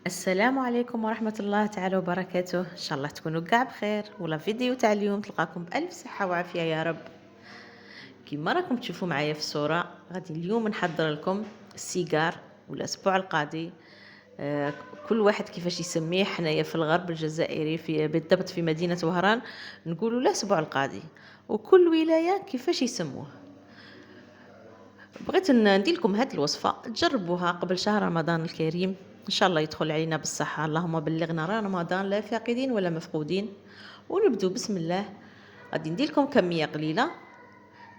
السلام عليكم ورحمة الله تعالى وبركاته، إن شاء الله تكونوا كاع بخير. ولا فيديو تاع اليوم تلقاكم بألف صحة وعافية يا رب. كيما راكم تشوفوا معايا في الصورة، غادي اليوم نحضر لكم السيجار ولا الأسبوع القاضي. آه، كل واحد كيفاش يسميه. حنايا في الغرب الجزائري بالضبط في مدينة وهران نقولوا الأسبوع القاضي، وكل ولاية كيفاش يسموه. بغيت ندير لكم هذه الوصفة تجربوها قبل شهر رمضان الكريم، إن شاء الله يدخل علينا بالصحة. اللهم بلغنا رمضان لا فاقدين ولا مفقودين. ونبدو بسم الله. غادي ندير لكم كمية قليلة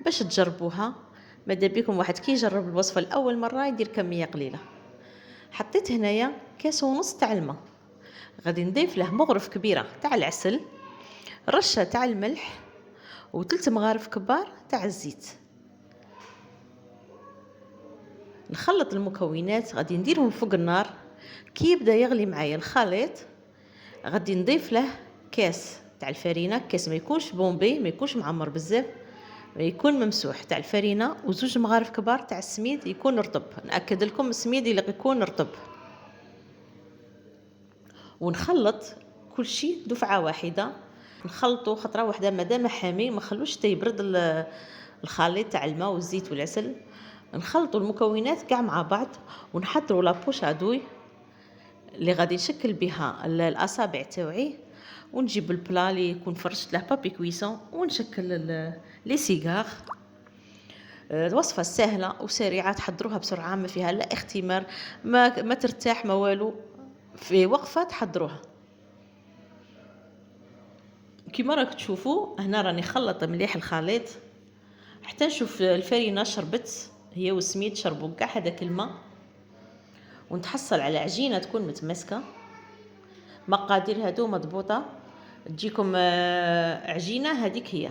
باش تجربوها. ماذا بكم واحد كي يجرب الوصفة لأول مرة يدير كمية قليلة. حطيت هنايا كاس ونص تاع الماء، غادي نضيف له مغرف كبيرة تاع العسل، رشة تاع الملح، وثلث مغارف كبار تاع الزيت. نخلط المكونات، غادي نديرهم فوق النار. كي يبدا يغلي معايا الخليط غادي نضيف له كاس تاع الفرينه، كاس ما يكونش بومبي، ما يكونش معمر بزاف، يكون ممسوح تاع الفرينه، وزوج مغارف كبار تاع السميد يكون رطب. ناكد لكم السميد اللي يكون رطب. ونخلط كل شيء دفعه واحده، نخلطه خطره واحده مادام حامي، ما نخلوش حتى يبرد الخليط تاع الماء والزيت والعسل. نخلطوا المكونات كاع مع بعض ونحضروا لابوش ادوي اللي غادي نشكل بها الاصابع تاوعي. ونجيب البلا اللي يكون فرشت له بابي كويسون ونشكل لي سيغار. الوصفه سهله وسريعه، تحضروها بسرعه، ما فيها لا اختمار، ما ترتاح ما والو، في وقفه تحضروها. كيما راك تشوفوا هنا راني خلط مليح الخليط حتى نشوف الفرينه شربت، هي والسميد شربوا كاع هذاك الماء، ونتحصل على عجينه تكون متماسكه. مقادير هادو مضبوطه، تجيكم عجينه هذيك هي.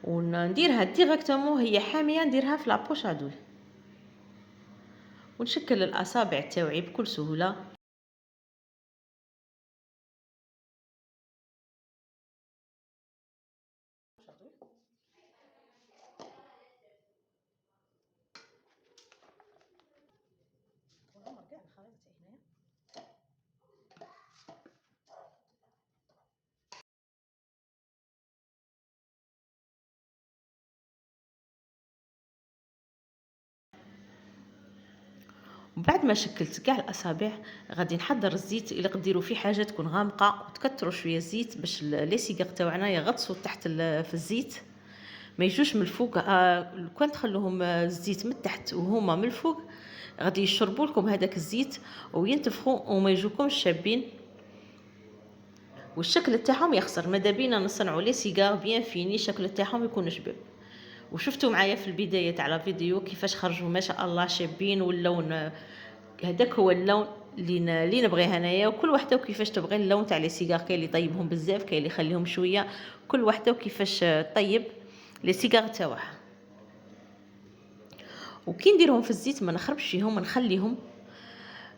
ونديرها ديريكتومون هي حاميه، نديرها في لابوش ادوي ونشكل الاصابع تاوعي بكل سهوله. وبعد ما شكلت كاع الاصابع غادي نحضر الزيت. الا قديروا فيه حاجه تكون غامقه وتكثروا شويه الزيت باش لي سيغار تاعنا يغطسوا تحت في الزيت، ما يجوش من الفوق. لو كان تخلوهم الزيت من تحت وهما من الفوق غادي يشربوا لكم هذاك الزيت وينتفخوا وما يجوكمش شابين، والشكل تاعهم يخسر. ماذا بينا نصنعوا لي سيغار بيان فيني، الشكل تاعهم يكون شباب. وشفتوا معايا في البدايه تاع الفيديو كيفاش خرجوا ما شاء الله شابين، واللون هذاك هو اللون اللي نبغيه انايا. وكل وحده وكيفاش تبغي اللون تاع لي سيغار، كاين اللي يطيبهم بزاف، كاين اللي يخليهم شويه، كل وحده وكيفاش طيب لي سيغار تاعها. وكي نديرهم في الزيت ما نخربش فيهم، نخليهم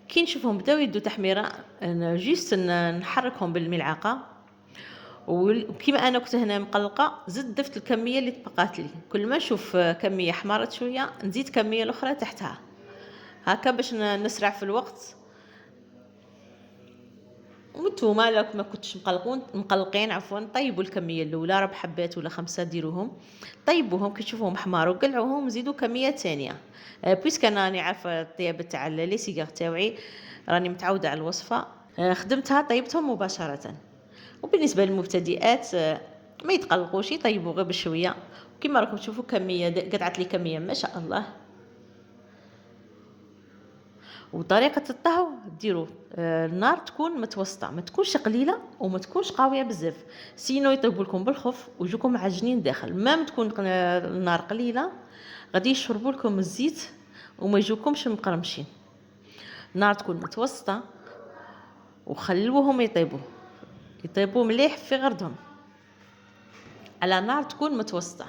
كي نشوفهم بداو يدوا تحميره انا جيست نحركهم بالملعقه. وكيما انا كنت هنا مقلقه زدت ضفت الكميه اللي تبقات لي، كل ما نشوف كميه حمرت شويه نزيد كميه الاخرى تحتها، هكا باش نسرع في الوقت. وانتوما لا ما كنتش مقلقين عفوا، طيبوا الكميه الاولى، راه بحبات ولا خمسه ديروهم، طيبوهم كي تشوفوهم حمار وقلعوهم زيدوا كميه ثانيه. بويسك انا راني عارفه الطياب تاع لي سيغار تاوعي، راني متعوده على الوصفه. خدمتها طيبتهم مباشره. وبالنسبه للمبتدئات ما يتقلقوش، يطيبوا غير بشويه. كما راكم تشوفوا كميه قطعت لي كميه ما شاء الله. وطريقه الطهو ديروا النار تكون متوسطه، ما تكونش قليله وما تكونش قويه بزاف، سينو يطيبوا لكم بالخف ويجوكم معجنين داخل. ما تكون النار قليله غادي يشربوا لكم الزيت وما يجوكمش مقرمشين. النار تكون متوسطه وخلوهم يطيبوا مليح في غردهم على نار تكون متوسطه.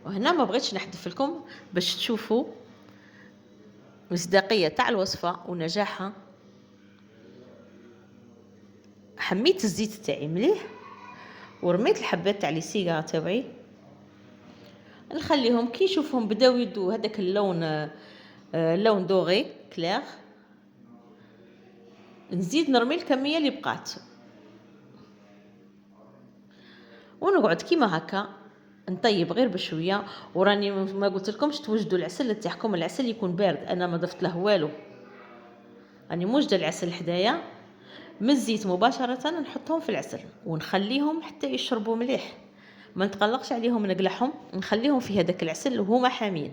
وهنا ما بغيتش نحذف لكم باش تشوفوا مصداقيه تاع الوصفه ونجاحها. حميت الزيت تاعي مليح ورميت الحبات تاع لي سيغار تاوعي، نخليهم كي نشوفهم بداو يدوا هذاك اللون لون دوغي كلير. نزيد نرمي الكميه اللي بقات ونقعد كيما هكا نطيب غير بشويه. وراني ما قلت لكمش توجدوا العسل تاعكم، العسل يكون بارد، انا ما ضفت له والو، راني موجده العسل حدايا من الزيت مباشره، نحطهم في العسل ونخليهم حتى يشربوا مليح. ما نتقلقش عليهم، نقلعهم نخليهم في هذاك العسل وهما حامين،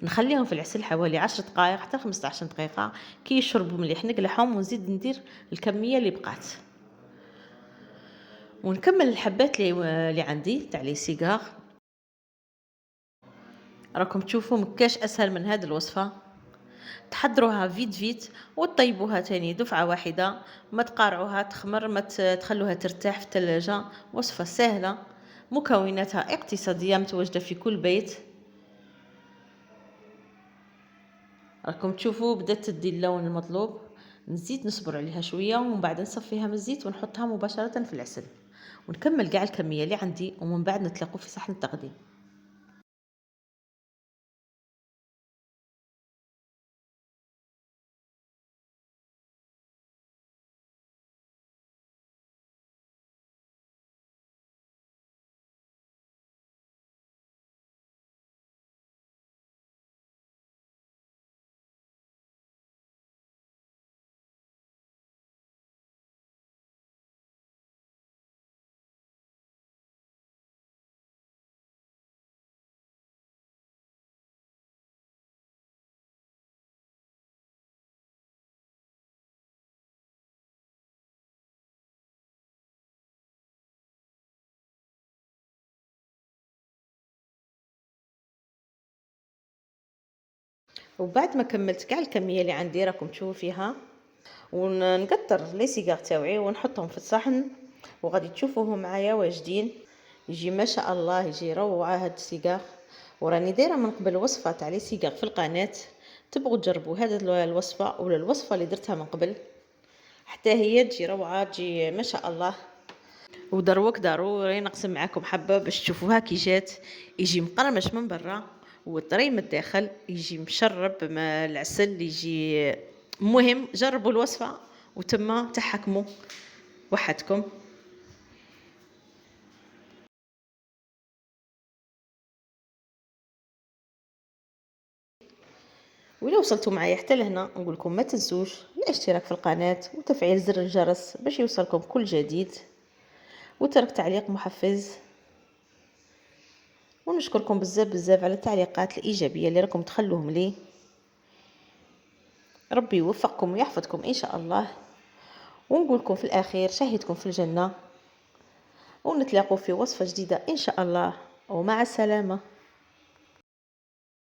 نخليهم في العسل حوالي 10 دقائق حتى 15 دقيقه. كي يشربوا مليح نقلعهم ونزيد ندير الكميه اللي بقات ونكمل الحبات اللي عندي تاع لي سيجار. راكم تشوفوا مكاش اسهل من هذه الوصفه، تحضروها فيت وتطيبوها تاني دفعه واحده، ما تقارعوها تخمر، ما تخلوها ترتاح في الثلاجه. وصفه سهله مكوناتها اقتصاديه متواجده في كل بيت. راكم تشوفوا بدات تدي اللون المطلوب، نزيد نصبر عليها شويه ومن بعد نصفيها من الزيت ونحطها مباشره في العسل ونكمل كاع الكميه اللي عندي ومن بعد نتلاقوا في صحن التقديم. وبعد ما كملت كاع الكميه اللي عندي راكم تشوفوا فيها، ونقطر لي سيجار تاوعي ونحطهم في الصحن وغادي تشوفوهم معايا واجدين. يجي ما شاء الله يجي روعه هاد السيجار. وراني دايره من قبل وصفه تاع لي سيجار في القناه، تبغوا تجربوا هذه الوصفه ولا الوصفه اللي درتها من قبل، حتى هي تجي روعه، تجي ما شاء الله. ودروك ضروري نقسم معاكم حبه باش تشوفوها كي جات. يجي مقرمش من برا وطري من الداخل، يجي مشرب مع العسل، يجي مهم. جربوا الوصفه وتما تحكموا وحدكم. وإلا وصلتوا معايا حتى لهنا نقول لكم ما تنسوش الاشتراك في القناه وتفعيل زر الجرس باش يوصلكم كل جديد، وترك تعليق محفز. ونشكركم بزاف بزاف على التعليقات الايجابيه اللي راكم تخلوهم لي. ربي يوفقكم ويحفظكم ان شاء الله، ونقولكم في الاخير شهدكم في الجنه، ونتلاقوا في وصفه جديده ان شاء الله، ومع السلامه.